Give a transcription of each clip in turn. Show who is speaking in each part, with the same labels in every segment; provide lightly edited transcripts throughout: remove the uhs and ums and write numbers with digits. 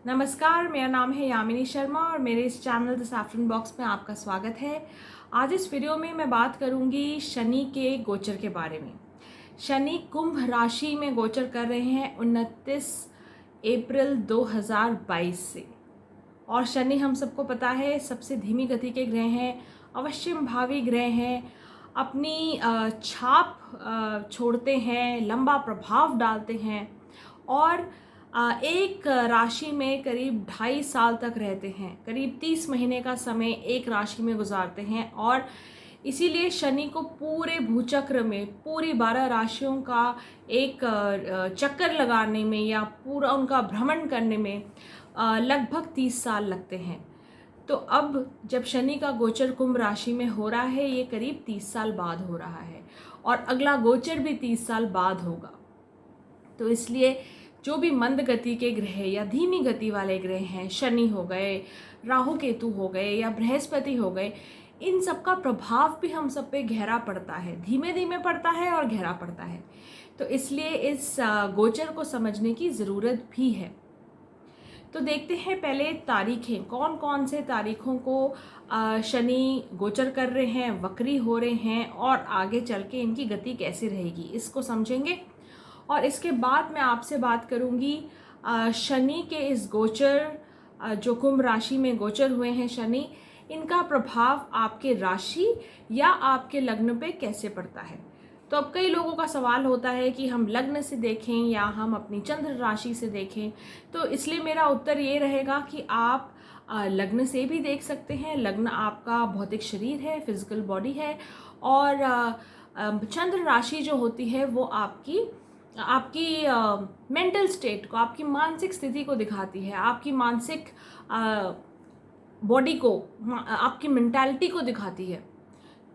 Speaker 1: नमस्कार, मेरा नाम है यामिनी शर्मा और मेरे इस चैनल द सैफरन बॉक्स में आपका स्वागत है। आज इस वीडियो में मैं बात करूंगी शनि के गोचर के बारे में। शनि कुंभ राशि में गोचर कर रहे हैं 29 अप्रैल 2022 से। और शनि हम सबको पता है सबसे धीमी गति के ग्रह हैं, अवश्यम भावी ग्रह हैं, अपनी छाप छोड़ते हैं, लंबा प्रभाव डालते हैं और एक राशि में करीब 2.5 साल तक रहते हैं। करीब 30 महीने का समय एक राशि में गुजारते हैं और इसीलिए शनि को पूरे भूचक्र में पूरी 12 राशियों का एक चक्कर लगाने में या पूरा उनका भ्रमण करने में लगभग 30 साल लगते हैं। तो अब जब शनि का गोचर कुंभ राशि में हो रहा है, ये करीब 30 साल बाद हो रहा है और अगला गोचर भी 30 साल बाद होगा। तो इसलिए जो भी मंद गति के ग्रह या धीमी गति वाले ग्रह हैं, शनि हो गए, राहु केतु हो गए या बृहस्पति हो गए, इन सब का प्रभाव भी हम सब पे गहरा पड़ता है, धीमे धीमे पड़ता है और गहरा पड़ता है। तो इसलिए इस गोचर को समझने की ज़रूरत भी है। तो देखते हैं पहले तारीखें, कौन कौन से तारीखों को शनि गोचर कर रहे हैं, वक्री हो रहे हैं और आगे चल के इनकी गति कैसी रहेगी, इसको समझेंगे। और इसके बाद मैं आपसे बात करूंगी शनि के इस गोचर, जो कुंभ राशि में गोचर हुए हैं शनि, इनका प्रभाव आपके राशि या आपके लग्न पे कैसे पड़ता है। तो अब कई लोगों का सवाल होता है कि हम लग्न से देखें या हम अपनी चंद्र राशि से देखें। तो इसलिए मेरा उत्तर ये रहेगा कि आप लग्न से भी देख सकते हैं। लग्न आपका भौतिक शरीर है, फिजिकल बॉडी है, और चंद्र राशि जो होती है वो आपकी मेंटल स्टेट को, आपकी मानसिक स्थिति को दिखाती है, आपकी मानसिक बॉडी को, आपकी मेंटालिटी को दिखाती है।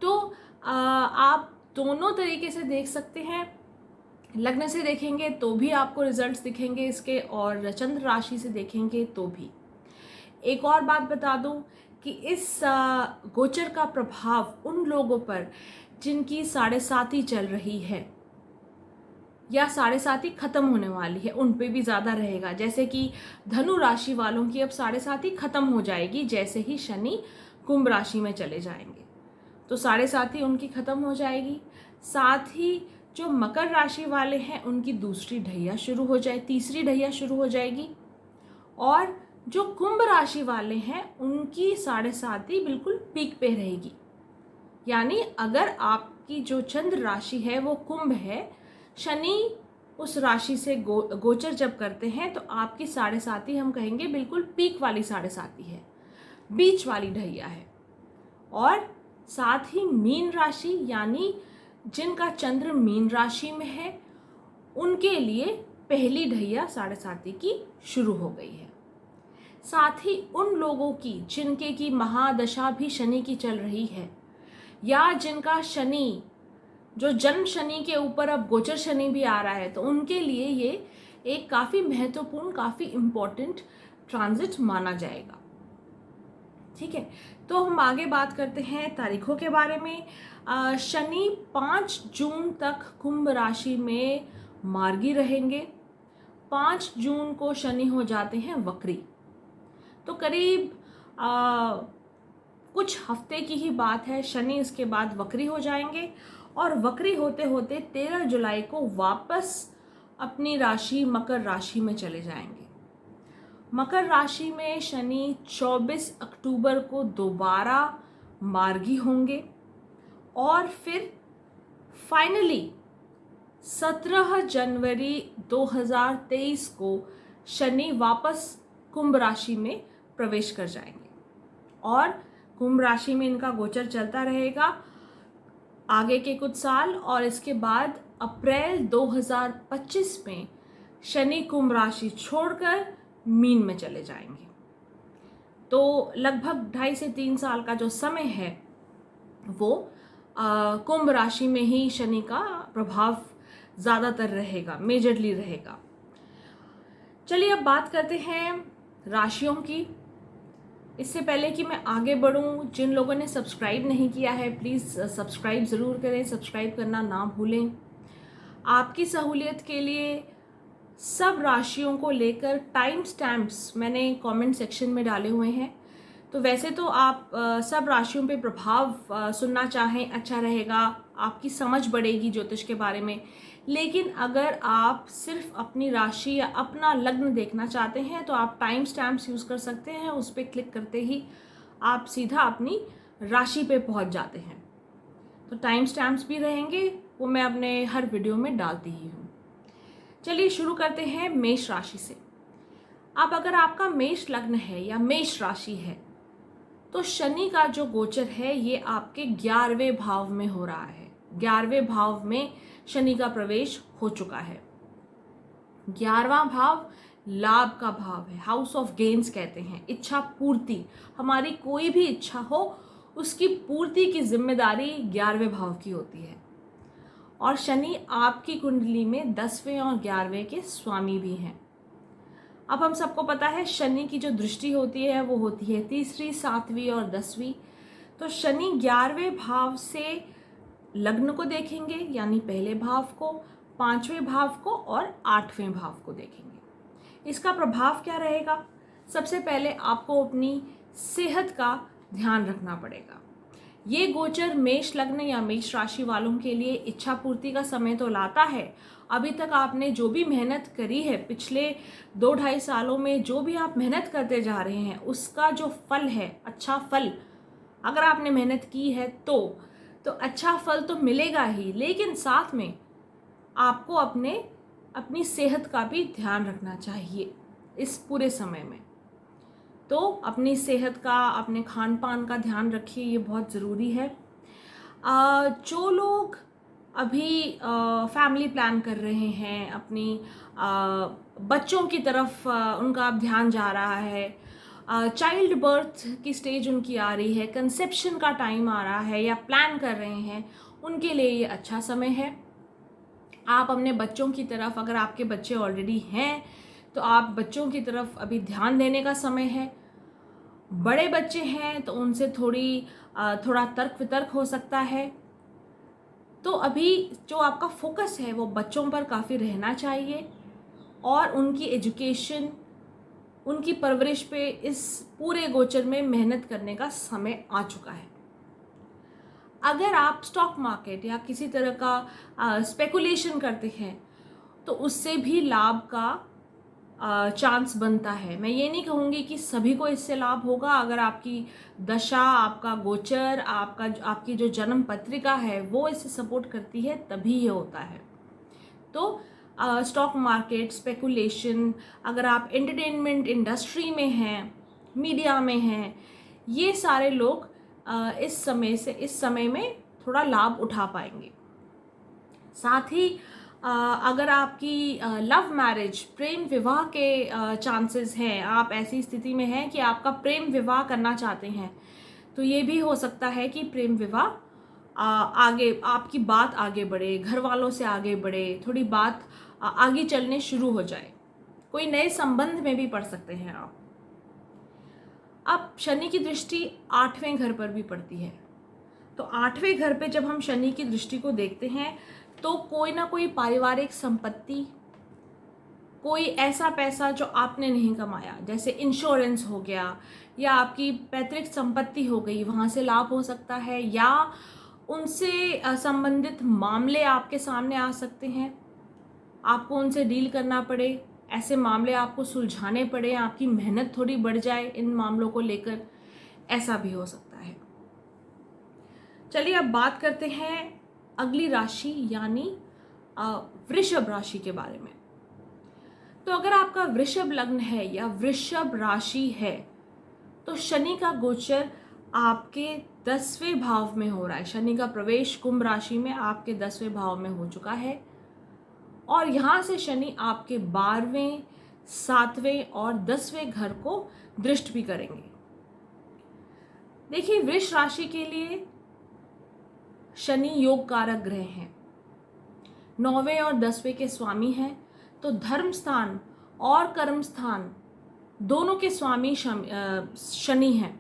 Speaker 1: तो आप दोनों तरीके से देख सकते हैं। लग्न से देखेंगे तो भी आपको रिजल्ट्स दिखेंगे इसके, और चंद्र राशि से देखेंगे तो भी। एक और बात बता दूं कि इस गोचर का प्रभाव उन लोगों पर जिनकी 7.5 चल रही है या 7.5 खत्म होने वाली है, उन पे भी ज़्यादा रहेगा। जैसे कि धनु राशि वालों की अब 7.5 खत्म हो जाएगी जैसे ही शनि कुंभ राशि में चले जाएंगे, तो 7.5 उनकी खत्म हो जाएगी। साथ ही जो मकर राशि वाले हैं उनकी तीसरी ढैया शुरू हो जाएगी। और जो कुंभ राशि वाले हैं उनकी 7.5 बिल्कुल पीक पे रहेगी। यानी अगर आपकी जो चंद्र राशि है वो कुंभ है, शनि उस राशि से गोचर जब करते हैं तो आपकी 7.5 हम कहेंगे बिल्कुल पीक वाली 7.5 है, बीच वाली ढैया है। और साथ ही मीन राशि, यानी जिनका चंद्र मीन राशि में है, उनके लिए पहली ढैया 7.5 की शुरू हो गई है। साथ ही उन लोगों की जिनके की महादशा भी शनि की चल रही है या जिनका शनि, जो जन्म शनि के ऊपर अब गोचर शनि भी आ रहा है, तो उनके लिए ये एक काफ़ी महत्वपूर्ण, काफ़ी इम्पोर्टेंट ट्रांजिट माना जाएगा। ठीक है, तो हम आगे बात करते हैं तारीखों के बारे में। शनि 5 जून तक कुंभ राशि में मार्गी रहेंगे। 5 जून को शनि हो जाते हैं वक्री। तो करीब कुछ हफ्ते की ही बात है, शनि इसके बाद वक्री हो जाएंगे और वक्री होते होते 13 जुलाई को वापस अपनी राशि मकर राशि में चले जाएंगे। मकर राशि में शनि 24 अक्टूबर को दोबारा मार्गी होंगे और फिर फाइनली 17 जनवरी 2023 को शनि वापस कुंभ राशि में प्रवेश कर जाएंगे और कुंभ राशि में इनका गोचर चलता रहेगा आगे के कुछ साल। और इसके बाद अप्रैल 2025 में शनि कुंभ राशि छोड़कर मीन में चले जाएंगे। तो लगभग 2.5 से 3 साल का जो समय है वो कुंभ राशि में ही शनि का प्रभाव ज़्यादातर रहेगा, मेजरली रहेगा। चलिए अब बात करते हैं राशियों की। इससे पहले कि मैं आगे बढ़ूं, जिन लोगों ने सब्सक्राइब नहीं किया है प्लीज़ सब्सक्राइब ज़रूर करें, सब्सक्राइब करना ना भूलें। आपकी सहूलियत के लिए सब राशियों को लेकर टाइम स्टैम्प्स मैंने कमेंट सेक्शन में डाले हुए हैं। तो वैसे तो आप सब राशियों पे प्रभाव सुनना चाहें अच्छा रहेगा, आपकी समझ बढ़ेगी ज्योतिष के बारे में। लेकिन अगर आप सिर्फ अपनी राशि या अपना लग्न देखना चाहते हैं तो आप टाइम स्टैम्प्स यूज़ कर सकते हैं। उस पर क्लिक करते ही आप सीधा अपनी राशि पे पहुंच जाते हैं। तो टाइम स्टैम्प्स भी रहेंगे, वो मैं अपने हर वीडियो में डालती ही हूँ। चलिए शुरू करते हैं मेष राशि से। अब अगर आपका मेष लग्न है या मेष राशि है तो शनि का जो गोचर है ये आपके 11वें भाव में हो रहा है। 11वें भाव में शनि का प्रवेश हो चुका है। 11वां भाव लाभ का भाव है, हाउस ऑफ गेन्स कहते हैं। इच्छा पूर्ति, हमारी कोई भी इच्छा हो उसकी पूर्ति की जिम्मेदारी 11वें भाव की होती है। और शनि आपकी कुंडली में 10वें और 11वें के स्वामी भी हैं। अब हम सबको पता है शनि की जो दृष्टि होती है वो होती है तीसरी, 7वीं और 10वीं। तो शनि 11वें भाव से लग्न को देखेंगे यानी पहले भाव को, 5वें भाव को और 8वें भाव को देखेंगे। इसका प्रभाव क्या रहेगा? सबसे पहले आपको अपनी सेहत का ध्यान रखना पड़ेगा। ये गोचर मेष लग्न या मेष राशि वालों के लिए इच्छा पूर्ति का समय तो लाता है। अभी तक आपने जो भी मेहनत करी है, पिछले 2-2.5 सालों में जो भी आप मेहनत करते जा रहे हैं उसका जो फल है, अच्छा फल अगर आपने मेहनत की है तो अच्छा फल तो मिलेगा ही। लेकिन साथ में आपको अपनी सेहत का भी ध्यान रखना चाहिए इस पूरे समय में। तो अपनी सेहत का, अपने खान पान का ध्यान रखिए, ये बहुत ज़रूरी है। जो लोग अभी फैमिली प्लान कर रहे हैं, अपनी बच्चों की तरफ उनका अब ध्यान जा रहा है, चाइल्ड बर्थ की स्टेज उनकी आ रही है, कंसेप्शन का टाइम आ रहा है या प्लान कर रहे हैं, उनके लिए ये अच्छा समय है। आप अपने बच्चों की तरफ, अगर आपके बच्चे ऑलरेडी हैं तो आप बच्चों की तरफ अभी ध्यान देने का समय है। बड़े बच्चे हैं तो उनसे थोड़ा तर्क वितर्क हो सकता है। तो अभी जो आपका फोकस है वो बच्चों पर काफ़ी रहना चाहिए और उनकी एजुकेशन, उनकी परवरिश पे इस पूरे गोचर में मेहनत करने का समय आ चुका है। अगर आप स्टॉक मार्केट या किसी तरह का स्पेकुलेशन करते हैं तो उससे भी लाभ का चांस बनता है। मैं ये नहीं कहूँगी कि सभी को इससे लाभ होगा। अगर आपकी दशा, आपका गोचर, आपकी जो जन्म पत्रिका है वो इससे सपोर्ट करती है तभी ये होता है। तो स्टॉक मार्केट, स्पेकुलेशन, अगर आप एंटरटेनमेंट इंडस्ट्री में हैं, मीडिया में हैं, ये सारे लोग इस समय में थोड़ा लाभ उठा पाएंगे। साथ ही अगर आपकी लव मैरिज, प्रेम विवाह के चांसेस हैं, आप ऐसी स्थिति में हैं कि आपका प्रेम विवाह करना चाहते हैं, तो ये भी हो सकता है कि प्रेम विवाह आगे, आपकी बात आगे बढ़े, घर वालों से आगे बढ़े, थोड़ी बात आगे चलने शुरू हो जाए, कोई नए संबंध में भी पड़ सकते हैं आप। अब शनि की दृष्टि 8वें घर पर भी पड़ती है। तो 8वें घर पे जब हम शनि की दृष्टि को देखते हैं तो कोई ना कोई पारिवारिक संपत्ति, कोई ऐसा पैसा जो आपने नहीं कमाया, जैसे इंश्योरेंस हो गया या आपकी पैतृक संपत्ति हो गई, वहाँ से लाभ हो सकता है, या उनसे संबंधित मामले आपके सामने आ सकते हैं, आपको उनसे डील करना पड़े, ऐसे मामले आपको सुलझाने पड़े, आपकी मेहनत थोड़ी बढ़ जाए इन मामलों को लेकर, ऐसा भी हो सकता है। चलिए अब बात करते हैं अगली राशि यानी वृषभ राशि के बारे में। तो अगर आपका वृषभ लग्न है या वृषभ राशि है तो शनि का गोचर आपके 10वें भाव में हो रहा है। शनि का प्रवेश कुंभ राशि में आपके 10वें भाव में हो चुका है और यहाँ से शनि आपके 12वें, 7वें और 10वें घर को दृष्ट भी करेंगे। देखिए, वृष राशि के लिए शनि योग कारक ग्रह हैं, 9वें और 10वें के स्वामी हैं। तो धर्म स्थान और कर्म स्थान दोनों के स्वामी शनि हैं।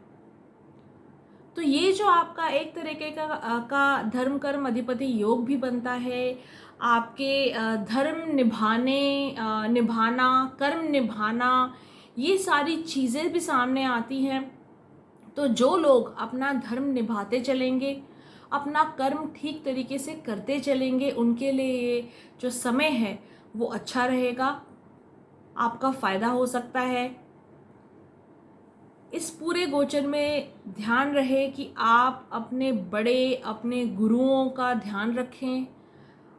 Speaker 1: तो ये जो आपका एक तरीके का धर्म कर्म अधिपति योग भी बनता है, आपके धर्म निभाना, कर्म निभाना, ये सारी चीज़ें भी सामने आती हैं। तो जो लोग अपना धर्म निभाते चलेंगे, अपना कर्म ठीक तरीके से करते चलेंगे, उनके लिए ये जो समय है वो अच्छा रहेगा, आपका फ़ायदा हो सकता है। इस पूरे गोचर में ध्यान रहे कि आप अपने बड़े, अपने गुरुओं का ध्यान रखें,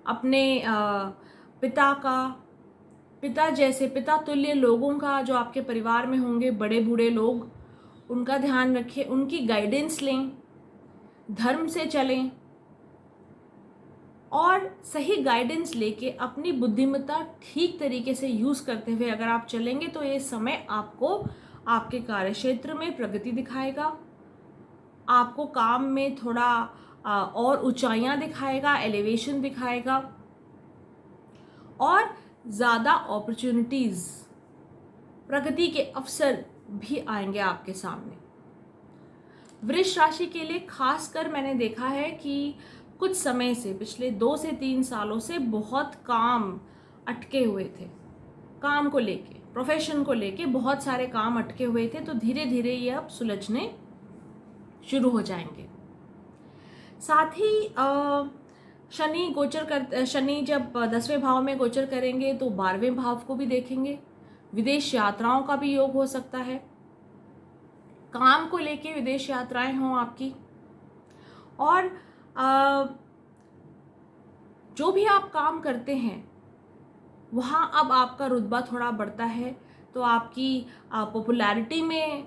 Speaker 1: अपने पिता जैसे, पिता तुल्य लोगों का, जो आपके परिवार में होंगे बड़े बूढ़े लोग, उनका ध्यान रखें, उनकी गाइडेंस लें, धर्म से चलें और सही गाइडेंस लेके अपनी बुद्धिमत्ता ठीक तरीके से यूज़ करते हुए अगर आप चलेंगे तो ये समय आपको आपके कार्यक्षेत्र में प्रगति दिखाएगा, आपको काम में थोड़ा और ऊंचाइयां दिखाएगा, एलिवेशन दिखाएगा और ज़्यादा अपॉर्चुनिटीज़, प्रगति के अवसर भी आएंगे आपके सामने। वृष राशि के लिए खासकर मैंने देखा है कि कुछ समय से, पिछले 2 से 3 सालों से बहुत काम अटके हुए थे। काम को लेके, प्रोफेशन को लेके बहुत सारे काम अटके हुए थे, तो धीरे धीरे ये अब सुलझने शुरू हो जाएंगे। साथ ही शनि जब 10वें भाव में गोचर करेंगे तो 12वें भाव को भी देखेंगे। विदेश यात्राओं का भी योग हो सकता है, काम को लेके विदेश यात्राएं हों आपकी। और जो भी आप काम करते हैं वहाँ अब आपका रुतबा थोड़ा बढ़ता है, तो आपकी पॉपुलैरिटी में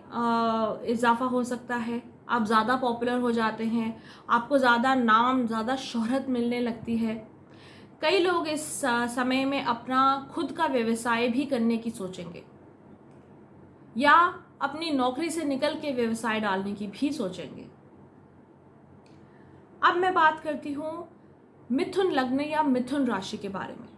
Speaker 1: इजाफा हो सकता है, आप ज़्यादा पॉपुलर हो जाते हैं, आपको ज़्यादा नाम, ज़्यादा शोहरत मिलने लगती है। कई लोग इस समय में अपना खुद का व्यवसाय भी करने की सोचेंगे या अपनी नौकरी से निकल के व्यवसाय डालने की भी सोचेंगे। अब मैं बात करती हूँ मिथुन लग्न या मिथुन राशि के बारे में।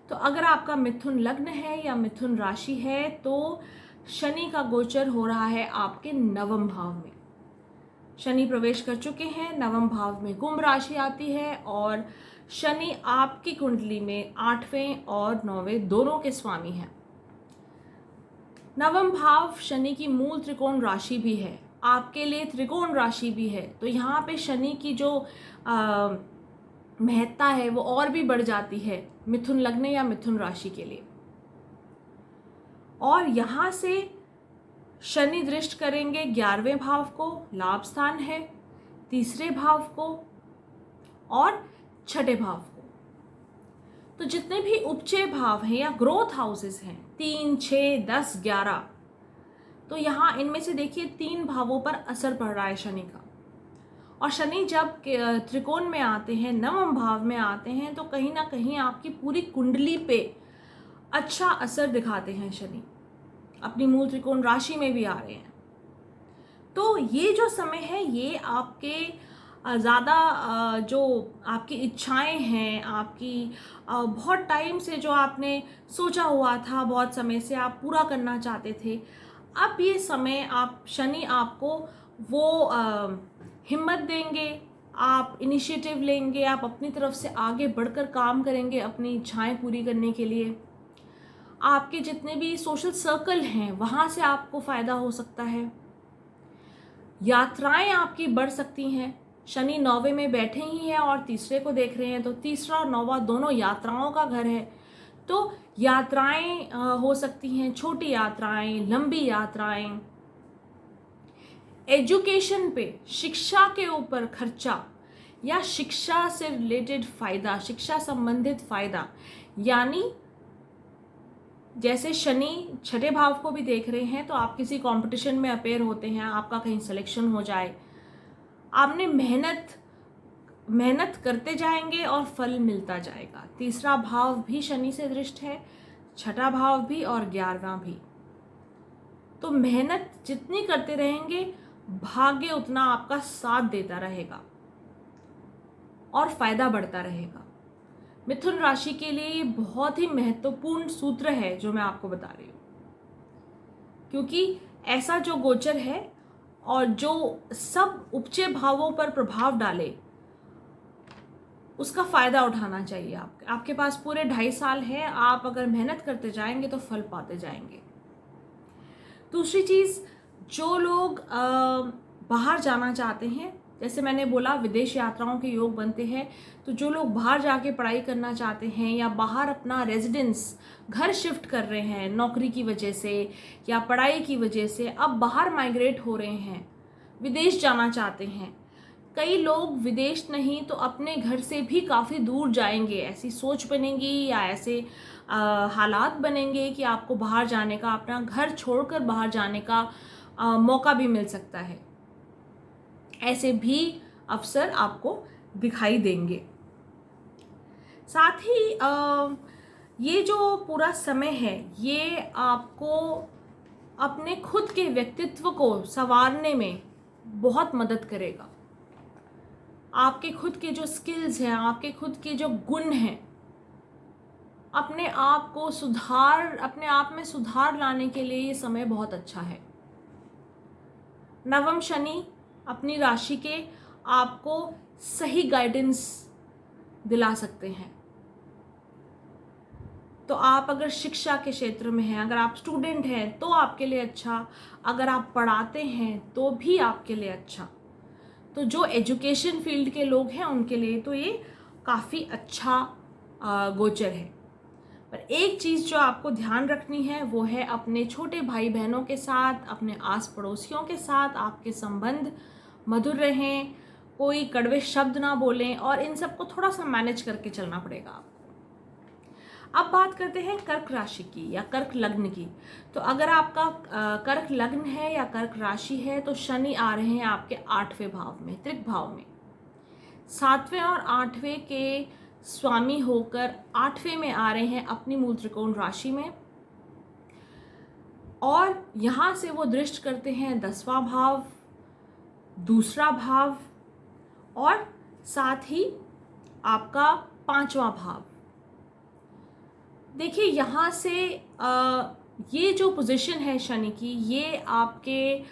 Speaker 1: तो अगर आपका मिथुन लग्न है या मिथुन राशि है तो शनि का गोचर हो रहा है आपके 9वें भाव में। शनि प्रवेश कर चुके हैं, 9वें भाव में कुंभ राशि आती है और शनि आपकी कुंडली में 8वें और 9वें दोनों के स्वामी हैं। 9वां भाव शनि की मूल त्रिकोण राशि भी है, आपके लिए त्रिकोण राशि भी है, तो यहाँ पे शनि की जो महत्ता है वो और भी बढ़ जाती है मिथुन लग्न या मिथुन राशि के लिए। और यहाँ से शनि दृष्ट करेंगे 11वें भाव को, लाभ स्थान है, 3रे भाव को और 6ठे भाव को। तो जितने भी उपचय भाव हैं या ग्रोथ हाउसेस हैं, 3, 6, 10, 11, तो यहाँ इनमें से देखिए 3 भावों पर असर पड़ रहा है शनि का। और शनि जब त्रिकोण में आते हैं, 9वें भाव में आते हैं, तो कहीं ना कहीं आपकी पूरी कुंडली पे अच्छा असर दिखाते हैं शनि, अपनी मूल त्रिकोण राशि में भी आ रहे हैं। तो ये जो समय है ये आपके ज़्यादा जो आपकी इच्छाएं हैं, आपकी बहुत टाइम से जो आपने सोचा हुआ था, बहुत समय से आप पूरा करना चाहते थे, अब ये समय शनि आपको वो हिम्मत देंगे, आप इनिशिएटिव लेंगे, आप अपनी तरफ से आगे बढ़कर काम करेंगे अपनी इच्छाएं पूरी करने के लिए। आपके जितने भी सोशल सर्कल हैं वहाँ से आपको फ़ायदा हो सकता है, यात्राएं आपकी बढ़ सकती हैं। शनि 9वें में बैठे ही हैं और 3रे को देख रहे हैं, तो 3रा और 9वां दोनों यात्राओं का घर है, तो यात्राएं हो सकती हैं, छोटी यात्राएं, लंबी यात्राएं, एजुकेशन पे, शिक्षा के ऊपर खर्चा या शिक्षा से रिलेटेड फ़ायदा, शिक्षा संबंधित फ़ायदा। यानी जैसे शनि 6ठे भाव को भी देख रहे हैं, तो आप किसी कंपटीशन में अपेयर होते हैं, आपका कहीं सिलेक्शन हो जाए, आपने मेहनत करते जाएंगे और फल मिलता जाएगा। 3रा भाव भी शनि से दृष्ट है, 6ठा भाव भी और 11वां भी। तो मेहनत जितनी करते रहेंगे, भाग्य उतना आपका साथ देता रहेगा और फायदा बढ़ता रहेगा। मिथुन राशि के लिए ये बहुत ही महत्वपूर्ण सूत्र है जो मैं आपको बता रही हूँ, क्योंकि ऐसा जो गोचर है और जो सब उपचय भावों पर प्रभाव डाले, उसका फ़ायदा उठाना चाहिए। आपके पास पूरे 2.5 साल है, आप अगर मेहनत करते जाएंगे तो फल पाते जाएंगे। दूसरी चीज़, जो लोग बाहर जाना चाहते हैं, जैसे मैंने बोला विदेश यात्राओं के योग बनते हैं, तो जो लोग बाहर जाके पढ़ाई करना चाहते हैं या बाहर अपना रेजिडेंस घर शिफ्ट कर रहे हैं नौकरी की वजह से या पढ़ाई की वजह से, अब बाहर माइग्रेट हो रहे हैं, विदेश जाना चाहते हैं। कई लोग विदेश नहीं तो अपने घर से भी काफ़ी दूर जाएंगे, ऐसी सोच बनेगी या ऐसे हालात बनेंगे कि आपको बाहर जाने का, अपना घर छोड़कर बाहर जाने का मौका भी मिल सकता है। ऐसे भी अवसर आपको दिखाई देंगे। साथ ही ये जो पूरा समय है, ये आपको अपने खुद के व्यक्तित्व को संवारने में बहुत मदद करेगा। आपके खुद के जो स्किल्स हैं, आपके खुद के जो गुण हैं, अपने आप में सुधार लाने के लिए ये समय बहुत अच्छा है। नवम शनि अपनी राशि के आपको सही गाइडेंस दिला सकते हैं। तो आप अगर शिक्षा के क्षेत्र में हैं, अगर आप स्टूडेंट हैं तो आपके लिए अच्छा, अगर आप पढ़ाते हैं तो भी आपके लिए अच्छा। तो जो एजुकेशन फील्ड के लोग हैं उनके लिए तो ये काफ़ी अच्छा गोचर है। पर एक चीज़ जो आपको ध्यान रखनी है वो है अपने छोटे भाई बहनों के साथ, अपने आस पड़ोसियों के साथ आपके संबंध मधुर रहें, कोई कड़वे शब्द ना बोलें, और इन सबको थोड़ा सा मैनेज करके चलना पड़ेगा आपको। अब बात करते हैं कर्क राशि की या कर्क लग्न की। तो अगर आपका कर्क लग्न है या कर्क राशि है तो शनि आ रहे हैं आपके 8वें भाव में, त्रिक भाव में। 7वें और 8वें के स्वामी होकर 8वें में आ रहे हैं अपनी मूल त्रिकोण राशि में, और यहाँ से वो दृष्ट करते हैं 10वां भाव, दूसरा भाव, और साथ ही आपका 5वां भाव। देखिए यहाँ से ये जो पोजीशन है शनि की, ये आपके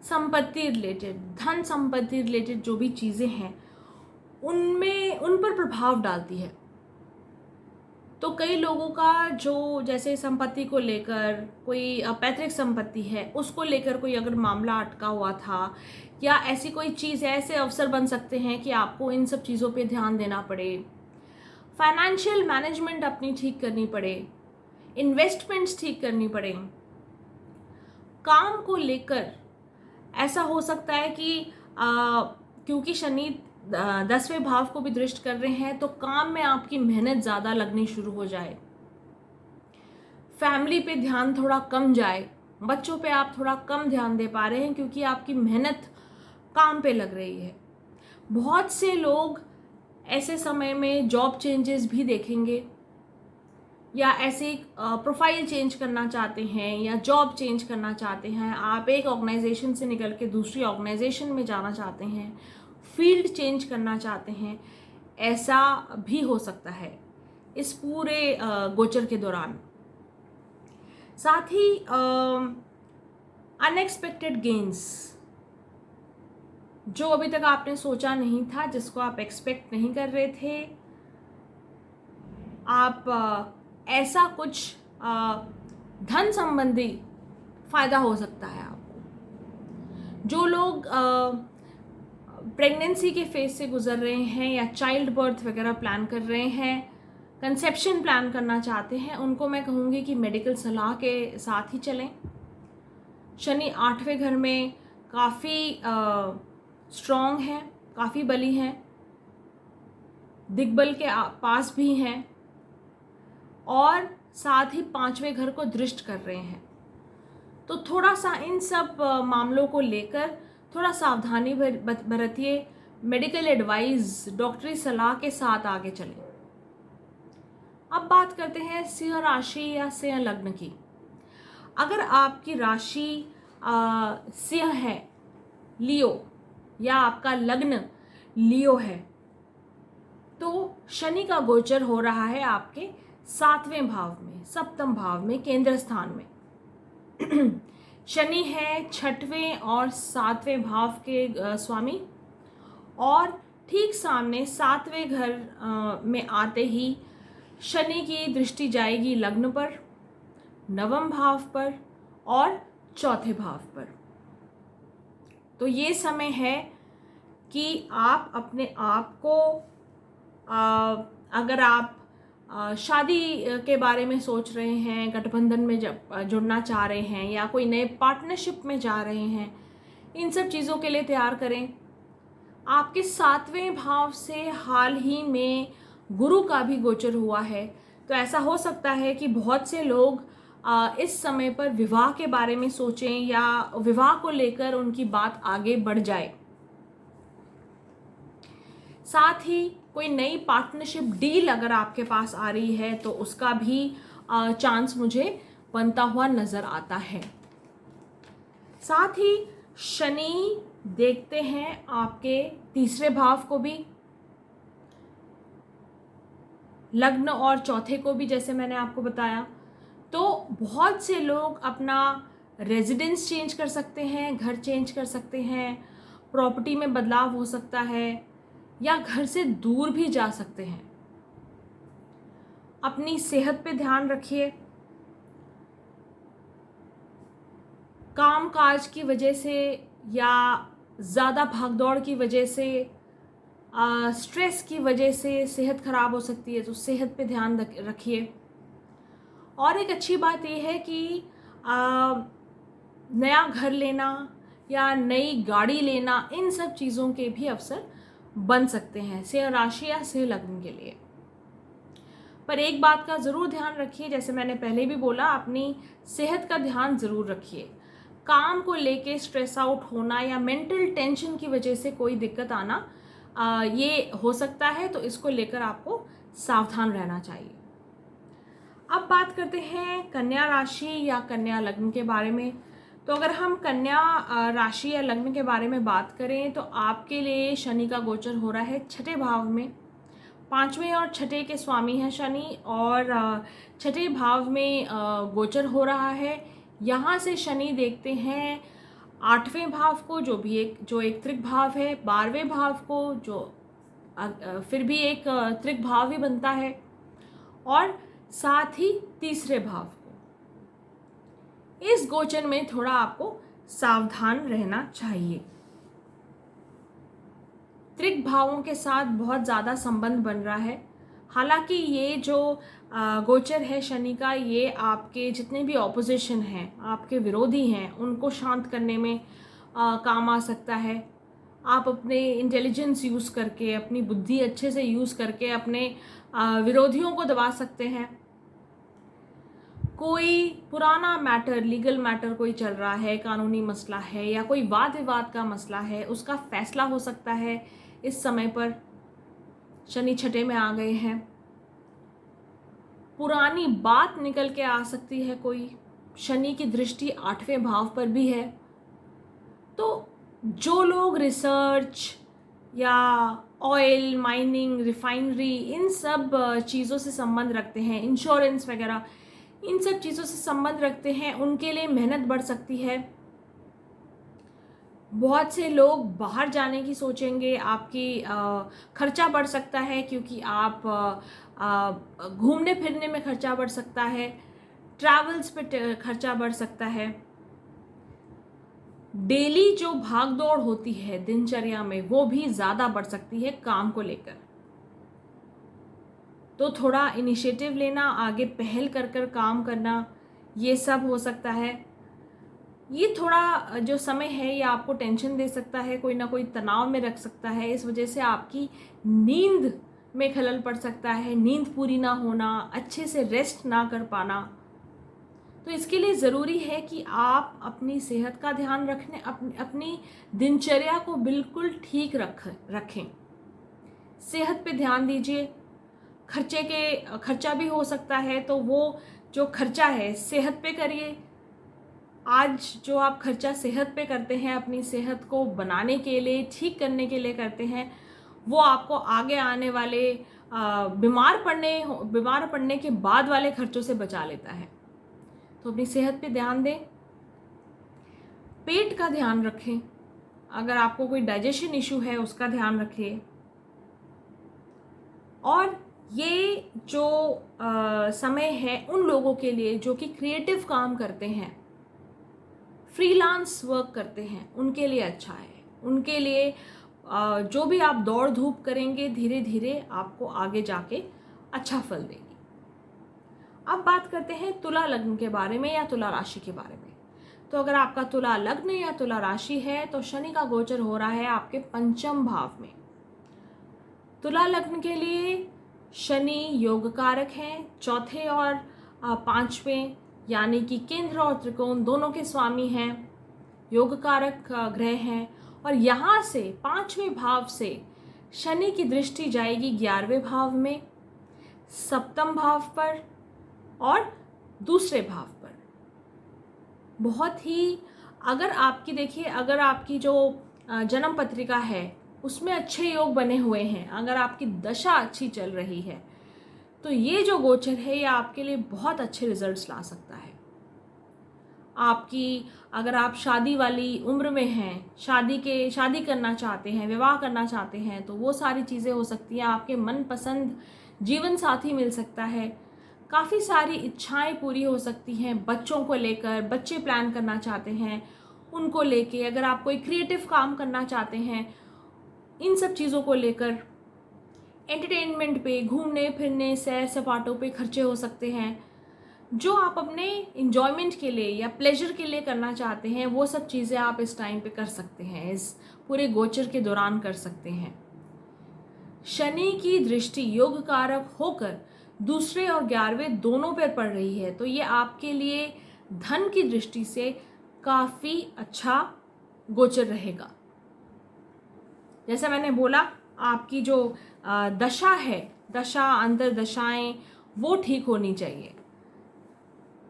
Speaker 1: संपत्ति रिलेटेड, धन संपत्ति रिलेटेड जो भी चीज़ें हैं उन पर प्रभाव डालती है। तो कई लोगों का जो जैसे संपत्ति को लेकर, कोई पैतृक संपत्ति है उसको लेकर कोई अगर मामला अटका हुआ था या ऐसी कोई चीज़ है, ऐसे अवसर बन सकते हैं कि आपको इन सब चीज़ों पे ध्यान देना पड़े। फाइनेंशियल मैनेजमेंट अपनी ठीक करनी पड़े, इन्वेस्टमेंट्स ठीक करनी पड़े। काम को लेकर ऐसा हो सकता है कि क्योंकि शनि 10वें भाव को भी दृष्ट कर रहे हैं तो काम में आपकी मेहनत ज़्यादा लगनी शुरू हो जाए, फैमिली पे ध्यान थोड़ा कम जाए, बच्चों पे आप थोड़ा कम ध्यान दे पा रहे हैं क्योंकि आपकी मेहनत काम पे लग रही है। बहुत से लोग ऐसे समय में जॉब चेंजेस भी देखेंगे, या ऐसे प्रोफाइल चेंज करना चाहते हैं या जॉब चेंज करना चाहते हैं, आप एक ऑर्गेनाइजेशन से निकल के दूसरी ऑर्गेनाइजेशन में जाना चाहते हैं, फील्ड चेंज करना चाहते हैं, ऐसा भी हो सकता है इस पूरे गोचर के दौरान। साथ ही अनएक्सपेक्टेड गेन्स, जो अभी तक आपने सोचा नहीं था, जिसको आप एक्सपेक्ट नहीं कर रहे थे, आप ऐसा कुछ धन संबंधी फायदा हो सकता है आपको। जो लोग प्रेगनेंसी के फेज से गुजर रहे हैं या चाइल्ड बर्थ वगैरह प्लान कर रहे हैं, कंसेप्शन प्लान करना चाहते हैं, उनको मैं कहूँगी कि मेडिकल सलाह के साथ ही चलें। शनि 8वें घर में काफ़ी स्ट्रॉन्ग है, काफ़ी बली हैं, दिग्बल के पास भी हैं, और साथ ही 5वें घर को दृष्ट कर रहे हैं। तो थोड़ा सा इन सब मामलों को लेकर थोड़ा सावधानी बरतिए, मेडिकल एडवाइस, डॉक्टरी सलाह के साथ आगे चलें। अब बात करते हैं सिंह राशि या सिंह लग्न की। अगर आपकी राशि सिंह है, लियो, या आपका लग्न लियो है, तो शनि का गोचर हो रहा है आपके 7वें भाव में, सप्तम भाव में, केंद्र स्थान में। शनि है 6वें और 7वें भाव के स्वामी, और ठीक सामने 7वें घर में आते ही शनि की दृष्टि जाएगी लग्न पर, 9वें भाव पर और 4थे भाव पर। तो ये समय है कि आप अपने आप को अगर आप शादी के बारे में सोच रहे हैं, गठबंधन में जुड़ना चाह रहे हैं या कोई नए पार्टनरशिप में जा रहे हैं, इन सब चीज़ों के लिए तैयार करें। आपके 7वें भाव से हाल ही में गुरु का भी गोचर हुआ है, तो ऐसा हो सकता है कि बहुत से लोग इस समय पर विवाह के बारे में सोचें या विवाह को लेकर उनकी बात आगे बढ़ जाए। साथ ही कोई नई पार्टनरशिप डील अगर आपके पास आ रही है तो उसका भी चांस मुझे बनता हुआ नज़र आता है। साथ ही शनि देखते हैं आपके 3रे भाव को भी, लग्न और 4थे को भी, जैसे मैंने आपको बताया। तो बहुत से लोग अपना रेजिडेंस चेंज कर सकते हैं, घर चेंज कर सकते हैं, प्रॉपर्टी में बदलाव हो सकता है या घर से दूर भी जा सकते हैं। अपनी सेहत पे ध्यान रखिए। काम काज की वजह से या ज़्यादा भागदौड़ की वजह से, स्ट्रेस की वजह से सेहत खराब हो सकती है, तो सेहत पे ध्यान रखिए। और एक अच्छी बात यह है कि नया घर लेना या नई गाड़ी लेना, इन सब चीज़ों के भी अवसर बन सकते हैं सिंह राशि या सिंह लग्न के लिए। पर एक बात का ज़रूर ध्यान रखिए, जैसे मैंने पहले भी बोला, अपनी सेहत का ध्यान ज़रूर रखिए। काम को लेके स्ट्रेस आउट होना या मेंटल टेंशन की वजह से कोई दिक्कत आना ये हो सकता है, तो इसको लेकर आपको सावधान रहना चाहिए। अब बात करते हैं कन्या राशि या कन्या लग्न के बारे में। तो अगर हम कन्या राशि या लग्न के बारे में बात करें तो आपके लिए शनि का गोचर हो रहा है 6ठे भाव में। 5वें और 6ठे के स्वामी हैं शनि, और 6ठे भाव में गोचर हो रहा है। यहाँ से शनि देखते हैं 8वें भाव को, जो एक त्रिक भाव है, 12वें भाव को, जो फिर भी एक त्रिक भाव ही बनता है, और साथ ही 3रे भाव को। इस गोचर में थोड़ा आपको सावधान रहना चाहिए। त्रिक भावों के साथ बहुत ज़्यादा संबंध बन रहा है। हालांकि ये जो गोचर है शनि का, ये आपके जितने भी ऑपोजिशन हैं, आपके विरोधी हैं, उनको शांत करने में काम आ सकता है। आप अपने इंटेलिजेंस यूज़ करके, अपनी बुद्धि अच्छे से यूज़ करके अपने विरोधियों को दबा सकते हैं। कोई पुराना मैटर, लीगल मैटर कोई चल रहा है, कानूनी मसला है या कोई वाद विवाद का मसला है, उसका फैसला हो सकता है इस समय पर। शनि 6ठे में आ गए हैं, पुरानी बात निकल के आ सकती है कोई। शनि की दृष्टि 8वें भाव पर भी है। तो जो लोग रिसर्च या ऑयल, माइनिंग, रिफाइनरी, इन सब चीज़ों से संबंध रखते हैं, इंश्योरेंस वगैरह, इन सब चीज़ों से संबंध रखते हैं, उनके लिए मेहनत बढ़ सकती है। बहुत से लोग बाहर जाने की सोचेंगे, आपकी खर्चा बढ़ सकता है, क्योंकि आप घूमने फिरने में खर्चा बढ़ सकता है, ट्रैवल्स पे खर्चा बढ़ सकता है। डेली जो भाग दौड़ होती है दिनचर्या में, वो भी ज़्यादा बढ़ सकती है काम को लेकर। तो थोड़ा इनिशिएटिव लेना, आगे पहल कर काम करना, ये सब हो सकता है। ये थोड़ा जो समय है ये आपको टेंशन दे सकता है, कोई ना कोई तनाव में रख सकता है। इस वजह से आपकी नींद में खलल पड़ सकता है, नींद पूरी ना होना, अच्छे से रेस्ट ना कर पाना। तो इसके लिए ज़रूरी है कि आप अपनी सेहत का ध्यान रखने, अपनी दिनचर्या को बिल्कुल ठीक रखें। सेहत पे ध्यान दीजिए। खर्चा भी हो सकता है, तो वो जो खर्चा है सेहत पे करिए। आज जो आप खर्चा सेहत पे करते हैं, अपनी सेहत को बनाने के लिए, ठीक करने के लिए करते हैं, वो आपको आगे आने वाले बीमार पड़ने के बाद वाले खर्चों से बचा लेता है। तो अपनी सेहत पे ध्यान दें। पेट का ध्यान रखें। अगर आपको कोई डाइजेशन इशू है उसका ध्यान रखिए। और ये जो समय है उन लोगों के लिए जो कि क्रिएटिव काम करते हैं, फ्रीलांस वर्क करते हैं, उनके लिए अच्छा है। उनके लिए जो भी आप दौड़ धूप करेंगे धीरे धीरे आपको आगे जाके अच्छा फल देगी। अब बात करते हैं तुला लग्न के बारे में या तुला राशि के बारे में। तो अगर आपका तुला लग्न या तुला राशि है तो शनि का गोचर हो रहा है आपके पंचम भाव में। तुला लग्न के लिए शनि योग कारक हैं, चौथे और पांचवें यानी कि केंद्र और त्रिकोण दोनों के स्वामी हैं, योग कारक ग्रह हैं। और यहाँ से पांचवें भाव से शनि की दृष्टि जाएगी 11वें भाव में, सप्तम भाव पर और दूसरे भाव पर। बहुत ही अगर आपकी देखिए, अगर आपकी जो जन्म पत्रिका है उसमें अच्छे योग बने हुए हैं, अगर आपकी दशा अच्छी चल रही है तो ये जो गोचर है ये आपके लिए बहुत अच्छे रिजल्ट्स ला सकता है। आपकी अगर आप शादी वाली उम्र में हैं, शादी करना चाहते हैं, विवाह करना चाहते हैं, तो वो सारी चीज़ें हो सकती हैं। आपके मनपसंद जीवन साथी मिल सकता है, काफ़ी सारी इच्छाएं पूरी हो सकती हैं। बच्चों को लेकर, बच्चे प्लान करना चाहते हैं उनको लेके, अगर आप कोई क्रिएटिव काम करना चाहते हैं, इन सब चीज़ों को लेकर एंटरटेनमेंट पे, घूमने फिरने, सैर सपाटों पे खर्चे हो सकते हैं। जो आप अपने इंजॉयमेंट के लिए या प्लेजर के लिए करना चाहते हैं वो सब चीज़ें आप इस टाइम पे कर सकते हैं, इस पूरे गोचर के दौरान कर सकते हैं। शनि की दृष्टि योग कारक होकर दूसरे और 11वें दोनों पर पड़ रही है, तो ये आपके लिए धन की दृष्टि से काफ़ी अच्छा गोचर रहेगा। जैसे मैंने बोला, आपकी जो दशा है, दशा अंतर्दशाएं वो ठीक होनी चाहिए।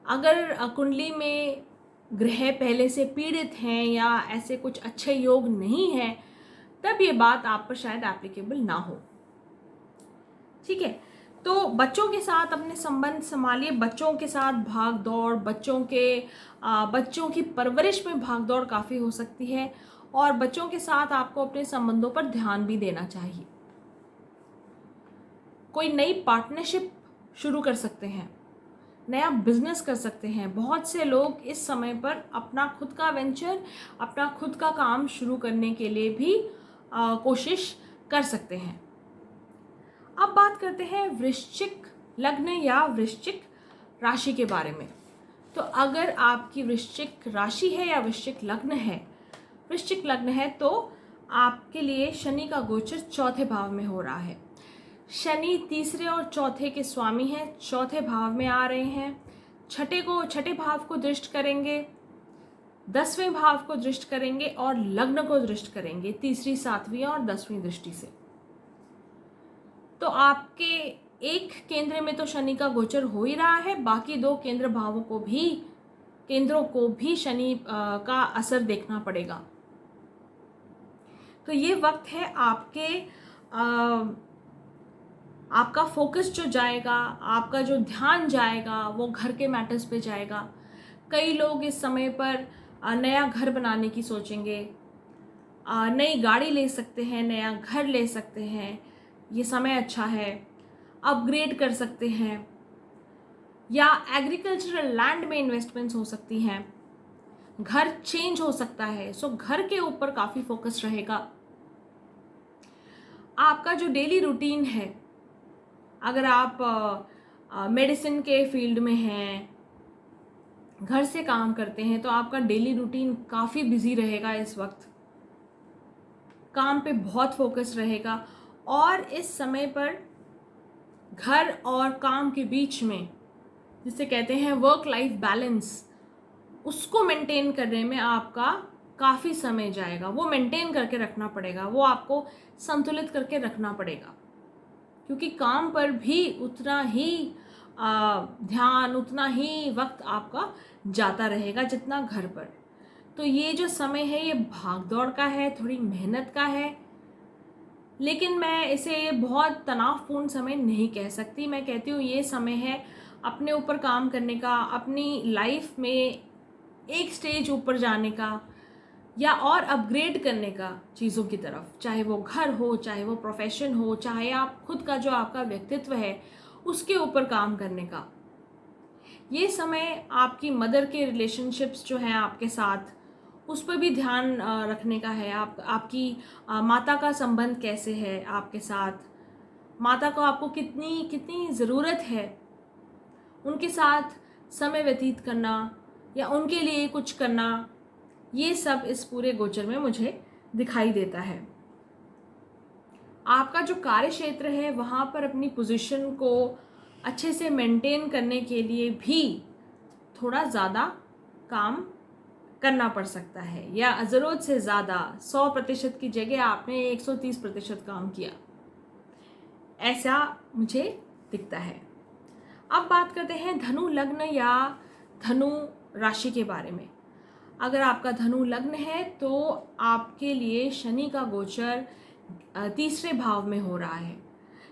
Speaker 1: अगर कुंडली में ग्रह पहले से पीड़ित हैं या ऐसे कुछ अच्छे योग नहीं हैं, तब ये बात आप पर शायद एप्लीकेबल ना हो। ठीक है, तो बच्चों के साथ अपने संबंध संभालिए। बच्चों के साथ भाग दौड़, बच्चों की परवरिश में भाग दौड़ काफ़ी हो सकती है और बच्चों के साथ आपको अपने संबंधों पर ध्यान भी देना चाहिए। कोई नई पार्टनरशिप शुरू कर सकते हैं, नया बिजनेस कर सकते हैं। बहुत से लोग इस समय पर अपना खुद का वेंचर, अपना खुद का काम शुरू करने के लिए भी कोशिश कर सकते हैं। अब बात करते हैं वृश्चिक लग्न या वृश्चिक राशि के बारे में। तो अगर आपकी वृश्चिक राशि है या वृश्चिक लग्न है तो आपके लिए शनि का गोचर चौथे भाव में हो रहा है। शनि तीसरे और चौथे के स्वामी हैं, चौथे भाव में आ रहे हैं। छठे भाव को दृष्ट करेंगे, 10वें भाव को दृष्ट करेंगे और लग्न को दृष्ट करेंगे, तीसरी, 7वीं और 10वीं दृष्टि से। तो आपके एक केंद्र में तो शनि का गोचर हो ही रहा है, बाकी 2 केंद्रों को भी शनि का असर देखना पड़ेगा। तो ये वक्त है आपका फोकस जो जाएगा, आपका जो ध्यान जाएगा वो घर के मैटर्स पे जाएगा। कई लोग इस समय पर नया घर बनाने की सोचेंगे, नई गाड़ी ले सकते हैं, नया घर ले सकते हैं, ये समय अच्छा है। अपग्रेड कर सकते हैं या एग्रीकल्चरल लैंड में इन्वेस्टमेंट्स हो सकती हैं, घर चेंज हो सकता है। सो घर के ऊपर काफ़ी फोकस रहेगा। आपका जो डेली रूटीन है, अगर आप मेडिसिन के फील्ड में हैं, घर से काम करते हैं, तो आपका डेली रूटीन काफ़ी बिजी रहेगा। इस वक्त काम पे बहुत फोकस रहेगा और इस समय पर घर और काम के बीच में, जिसे कहते हैं वर्क लाइफ बैलेंस, उसको मेंटेन करने में आपका काफ़ी समय जाएगा। वो मेंटेन करके रखना पड़ेगा, वो आपको संतुलित करके रखना पड़ेगा, क्योंकि काम पर भी उतना ही ध्यान, उतना ही वक्त आपका जाता रहेगा जितना घर पर। तो ये जो समय है ये भाग दौड़ का है, थोड़ी मेहनत का है, लेकिन मैं इसे बहुत तनावपूर्ण समय नहीं कह सकती। मैं कहती हूँ ये समय है अपने ऊपर काम करने का, अपनी लाइफ में एक स्टेज ऊपर जाने का। या और अपग्रेड करने का चीज़ों की तरफ, चाहे वो घर हो, चाहे वो प्रोफेशन हो, चाहे आप खुद का जो आपका व्यक्तित्व है उसके ऊपर काम करने का। ये समय आपकी मदर के रिलेशनशिप्स जो हैं आपके साथ, उस पर भी ध्यान रखने का है। आपकी माता का संबंध कैसे है आपके साथ, माता को आपको कितनी कितनी ज़रूरत है, उनके साथ समय व्यतीत करना या उनके लिए कुछ करना, ये सब इस पूरे गोचर में मुझे दिखाई देता है। आपका जो कार्य क्षेत्र है वहाँ पर अपनी पोजीशन को अच्छे से मेंटेन करने के लिए भी थोड़ा ज़्यादा काम करना पड़ सकता है, या ज़रूरत से ज़्यादा 100% की जगह आपने 130% काम किया, ऐसा मुझे दिखता है। अब बात करते हैं धनु लग्न या धनु राशि के बारे में। अगर आपका धनु लग्न है तो आपके लिए शनि का गोचर तीसरे भाव में हो रहा है।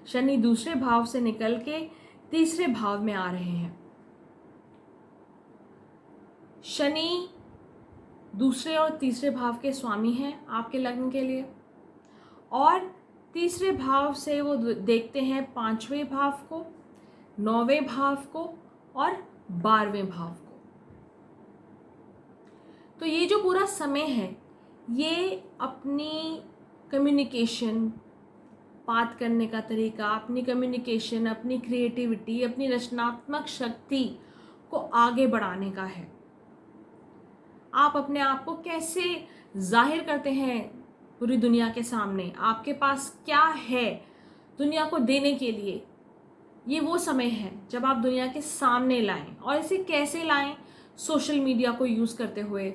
Speaker 1: शनि दूसरे भाव से निकल के तीसरे भाव में आ रहे हैं। शनि दूसरे और तीसरे भाव के स्वामी हैं आपके लग्न के लिए, और तीसरे भाव से वो देखते हैं 5वें भाव को, 9वें भाव को और 12वें भाव को। तो ये जो पूरा समय है ये अपनी कम्युनिकेशन, बात करने का तरीका, अपनी कम्युनिकेशन, अपनी क्रिएटिविटी, अपनी रचनात्मक शक्ति को आगे बढ़ाने का है। आप अपने आप को कैसे जाहिर करते हैं पूरी दुनिया के सामने, आपके पास क्या है दुनिया को देने के लिए, ये वो समय है जब आप दुनिया के सामने लाएं। और इसे कैसे लाएं? सोशल मीडिया को यूज़ करते हुए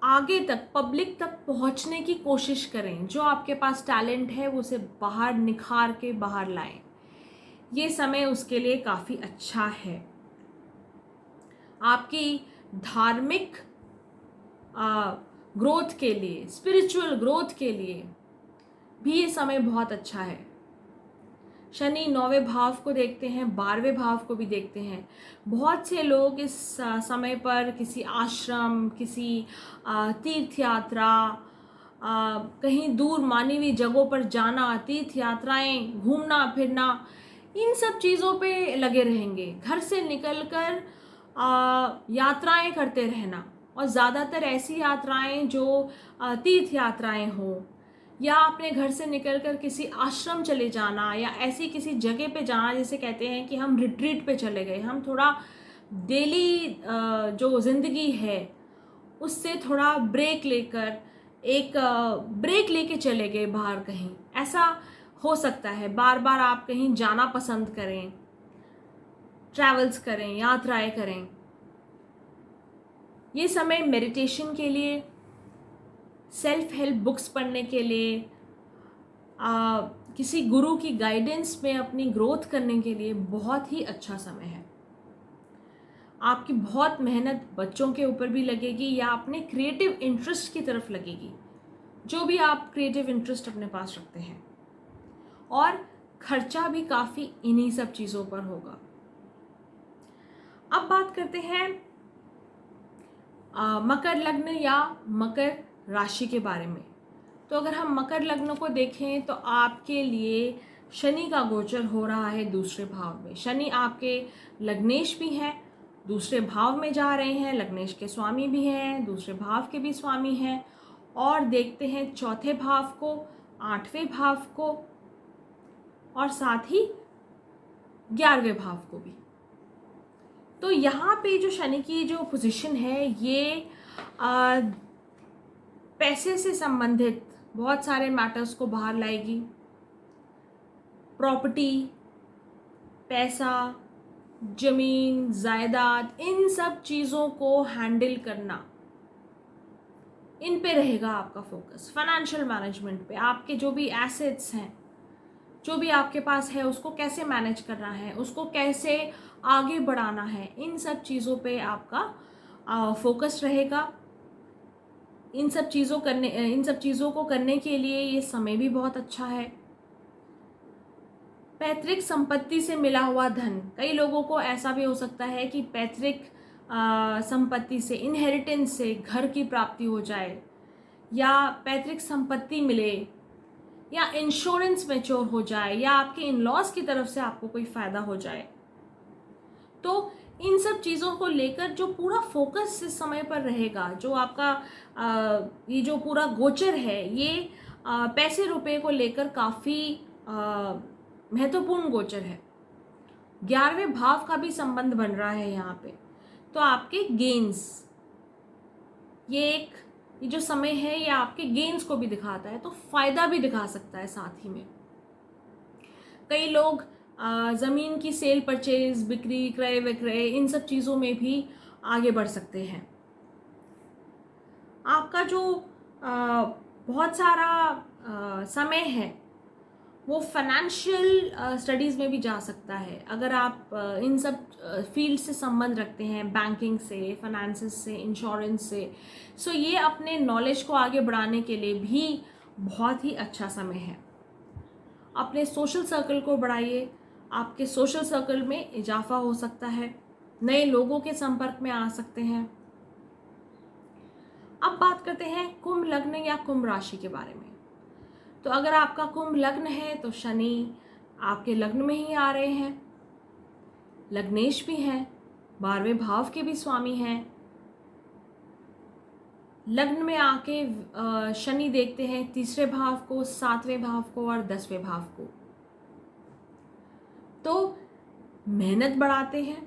Speaker 1: आगे तक, पब्लिक तक पहुंचने की कोशिश करें। जो आपके पास टैलेंट है वो उसे बाहर निखार के बाहर लाएं। ये समय उसके लिए काफ़ी अच्छा है। आपकी धार्मिक ग्रोथ के लिए, स्पिरिचुअल ग्रोथ के लिए भी ये समय बहुत अच्छा है। शनि 9वें भाव को देखते हैं, 12वें भाव को भी देखते हैं। बहुत से लोग इस समय पर किसी आश्रम, किसी तीर्थ यात्रा, कहीं दूर मानी हुई जगहों पर जाना, तीर्थ यात्राएं, घूमना फिरना, इन सब चीज़ों पे लगे रहेंगे। घर से निकलकर यात्राएं करते रहना, और ज़्यादातर ऐसी यात्राएं जो तीर्थ यात्राएं हो, या अपने घर से निकलकर किसी आश्रम चले जाना, या ऐसी किसी जगह पे जाना जिसे कहते हैं कि हम रिट्रीट पे चले गए, हम थोड़ा डेली जो ज़िंदगी है उससे थोड़ा ब्रेक लेकर, एक ब्रेक लेके चले गए बाहर कहीं। ऐसा हो सकता है। बार बार आप कहीं जाना पसंद करें, ट्रैवल्स करें, यात्राएं करें। ये समय मेडिटेशन के लिए, सेल्फ हेल्प बुक्स पढ़ने के लिए, किसी गुरु की गाइडेंस में अपनी ग्रोथ करने के लिए बहुत ही अच्छा समय है। आपकी बहुत मेहनत बच्चों के ऊपर भी लगेगी, या अपने क्रिएटिव इंटरेस्ट की तरफ लगेगी, जो भी आप क्रिएटिव इंटरेस्ट अपने पास रखते हैं। और खर्चा भी काफ़ी इन्हीं सब चीज़ों पर होगा। अब बात करते हैं मकर लग्न या मकर राशि के बारे में। तो अगर हम मकर लग्न को देखें तो आपके लिए शनि का गोचर हो रहा है दूसरे भाव में। शनि आपके लग्नेश भी हैं, दूसरे भाव में जा रहे हैं, लग्नेश के स्वामी भी हैं, दूसरे भाव के भी स्वामी हैं, और देखते हैं चौथे भाव को, 8वें भाव को, और साथ ही 11वें भाव को भी। तो यहाँ पे जो शनि की जो पोजीशन है ये पैसे से संबंधित बहुत सारे मैटर्स को बाहर लाएगी। प्रॉपर्टी, पैसा, जमीन, जायदाद, इन सब चीज़ों को हैंडल करना, इन पे रहेगा आपका फोकस। फाइनेंशियल मैनेजमेंट पे, आपके जो भी एसेट्स हैं, जो भी आपके पास है, उसको कैसे मैनेज करना है, उसको कैसे आगे बढ़ाना है, इन सब चीज़ों पे आपका फोकस रहेगा। इन सब चीज़ों को करने के लिए ये समय भी बहुत अच्छा है। पैतृक संपत्ति से मिला हुआ धन, कई लोगों को ऐसा भी हो सकता है कि पैतृक संपत्ति से, इनहेरिटेंस से घर की प्राप्ति हो जाए, या पैतृक संपत्ति मिले, या इंश्योरेंस मैच्योर हो जाए, या आपके इन लॉज की तरफ से आपको कोई फ़ायदा हो जाए। तो इन सब चीज़ों को लेकर जो पूरा फोकस इस समय पर रहेगा, जो आपका ये जो पूरा गोचर है, ये पैसे रुपए को लेकर काफ़ी महत्वपूर्ण गोचर है। 11वें भाव का भी संबंध बन रहा है यहाँ पे, तो आपके गेन्स, ये जो समय है ये आपके गेन्स को भी दिखाता है, तो फायदा भी दिखा सकता है साथ ही में। कई लोग ज़मीन की सेल परचेज, बिक्री, क्रय विक्रय, इन सब चीज़ों में भी आगे बढ़ सकते हैं। आपका जो बहुत सारा समय है वो फाइनेंशियल स्टडीज़ में भी जा सकता है। अगर आप इन सब फील्ड से संबंध रखते हैं, बैंकिंग से, फाइनेंसेस से, इंश्योरेंस से, सो ये अपने नॉलेज को आगे बढ़ाने के लिए भी बहुत ही अच्छा समय है। अपने सोशल सर्कल को बढ़ाइए, आपके सोशल सर्कल में इजाफा हो सकता है, नए लोगों के संपर्क में आ सकते हैं। अब बात करते हैं कुंभ लग्न या कुंभ राशि के बारे में। तो अगर आपका कुंभ लग्न है तो शनि आपके लग्न में ही आ रहे हैं, लग्नेश भी हैं, 12वें भाव के भी स्वामी हैं। लग्न में आके शनि देखते हैं 3रे भाव को, 7वें भाव को और 10वें भाव को। तो मेहनत बढ़ाते हैं,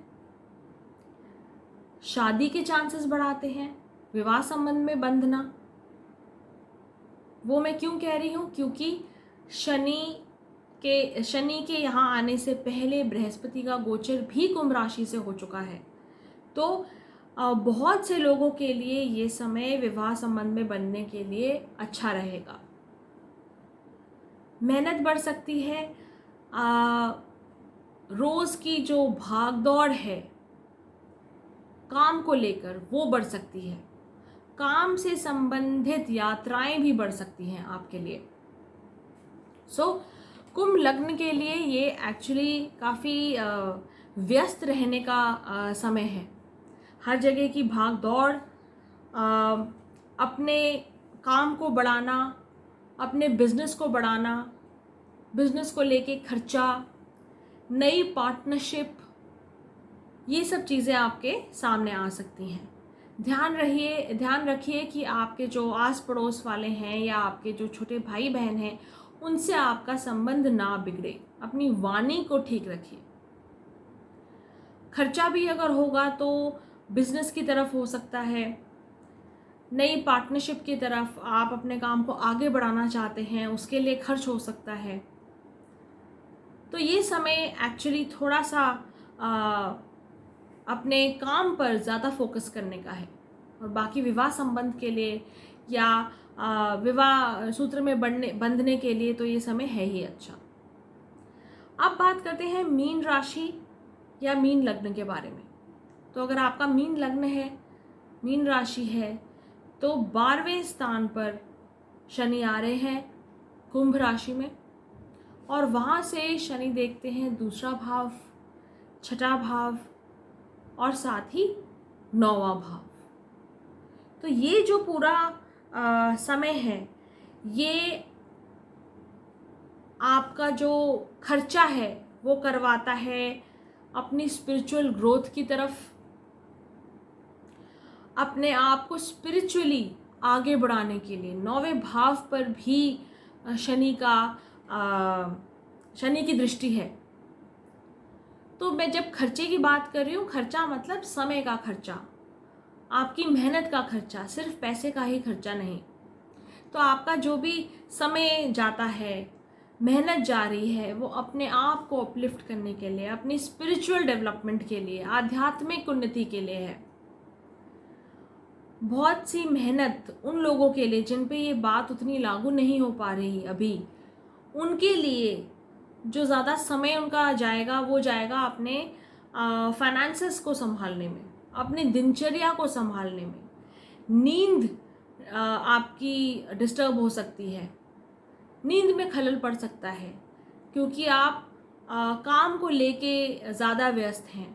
Speaker 1: शादी के चांसेस बढ़ाते हैं, विवाह संबंध में बंधना। वो मैं क्यों कह रही हूँ, क्योंकि शनि के यहाँ आने से पहले बृहस्पति का गोचर भी कुंभ राशि से हो चुका है। तो बहुत से लोगों के लिए ये समय विवाह संबंध में बनने के लिए अच्छा रहेगा। मेहनत बढ़ सकती है, रोज़ की जो भाग दौड़ है काम को लेकर वो बढ़ सकती है, काम से संबंधित यात्राएं भी बढ़ सकती हैं आपके लिए। कुंभ लग्न के लिए ये एक्चुअली काफ़ी व्यस्त रहने का समय है। हर जगह की भाग दौड़, अपने काम को बढ़ाना, अपने बिजनेस को बढ़ाना, बिजनेस को लेके खर्चा, नई पार्टनरशिप, ये सब चीज़ें आपके सामने आ सकती हैं। ध्यान रखिए कि आपके जो आस पड़ोस वाले हैं या आपके जो छोटे भाई बहन हैं उनसे आपका संबंध ना बिगड़े, अपनी वाणी को ठीक रखिए। खर्चा भी अगर होगा तो बिजनेस की तरफ हो सकता है, नई पार्टनरशिप की तरफ, आप अपने काम को आगे बढ़ाना चाहते हैं उसके लिए खर्च हो सकता है। तो ये समय एक्चुअली थोड़ा सा अपने काम पर ज़्यादा फोकस करने का है, और बाकी विवाह संबंध के लिए या विवाह सूत्र में बंधने के लिए तो ये समय है ही अच्छा। अब बात करते हैं मीन राशि या मीन लग्न के बारे में। तो अगर आपका मीन लग्न है, मीन राशि है, तो 12वें स्थान पर शनि आ रहे हैं कुंभ राशि में, और वहाँ से शनि देखते हैं 2रा भाव, 6ठा भाव और साथ ही 9वां भाव। तो ये जो पूरा समय है ये आपका जो खर्चा है वो करवाता है अपनी स्पिरिचुअल ग्रोथ की तरफ, अपने आप को स्पिरिचुअली आगे बढ़ाने के लिए। 9वें भाव पर भी शनि की दृष्टि है। तो मैं जब खर्चे की बात कर रही हूँ, खर्चा मतलब समय का खर्चा, आपकी मेहनत का खर्चा, सिर्फ पैसे का ही खर्चा नहीं। तो आपका जो भी समय जाता है, मेहनत जा रही है, वो अपने आप को अपलिफ्ट करने के लिए, अपनी स्पिरिचुअल डेवलपमेंट के लिए, आध्यात्मिक उन्नति के लिए है। बहुत सी मेहनत उन लोगों के लिए जिन पे ये बात उतनी लागू नहीं हो पा रही अभी, उनके लिए जो ज़्यादा समय उनका जाएगा वो जाएगा अपने फाइनेंसेस को संभालने में, अपनी दिनचर्या को संभालने में। नींद आपकी डिस्टर्ब हो सकती है, नींद में खलल पड़ सकता है क्योंकि आप काम को लेके ज़्यादा व्यस्त हैं।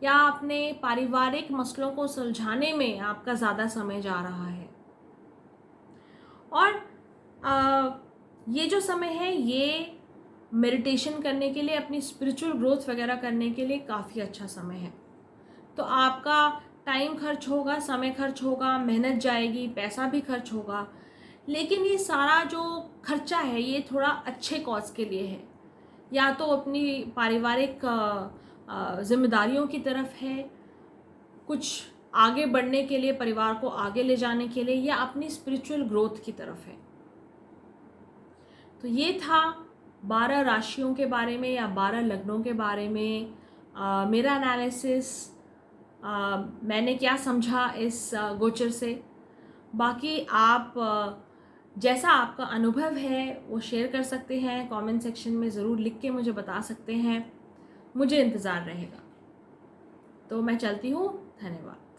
Speaker 1: या अपने पारिवारिक मसलों को सुलझाने में आपका ज़्यादा समय जा रहा है। और ये जो समय है ये मेडिटेशन करने के लिए, अपनी स्पिरिचुअल ग्रोथ वगैरह करने के लिए काफ़ी अच्छा समय है। तो आपका टाइम खर्च होगा, समय खर्च होगा, मेहनत जाएगी, पैसा भी खर्च होगा, लेकिन ये सारा जो खर्चा है ये थोड़ा अच्छे कॉज के लिए है। या तो अपनी पारिवारिक जिम्मेदारियों की तरफ है, कुछ आगे बढ़ने के लिए, परिवार को आगे ले जाने के लिए, या अपनी स्पिरिचुअल ग्रोथ की तरफ है। तो ये था 12 राशियों के बारे में या 12 लग्नों के बारे में मेरा एनालिसिस। मैंने क्या समझा इस गोचर से। बाकी आप जैसा आपका अनुभव है वो शेयर कर सकते हैं, कमेंट सेक्शन में ज़रूर लिख के मुझे बता सकते हैं, मुझे इंतज़ार रहेगा। तो मैं चलती हूँ, धन्यवाद।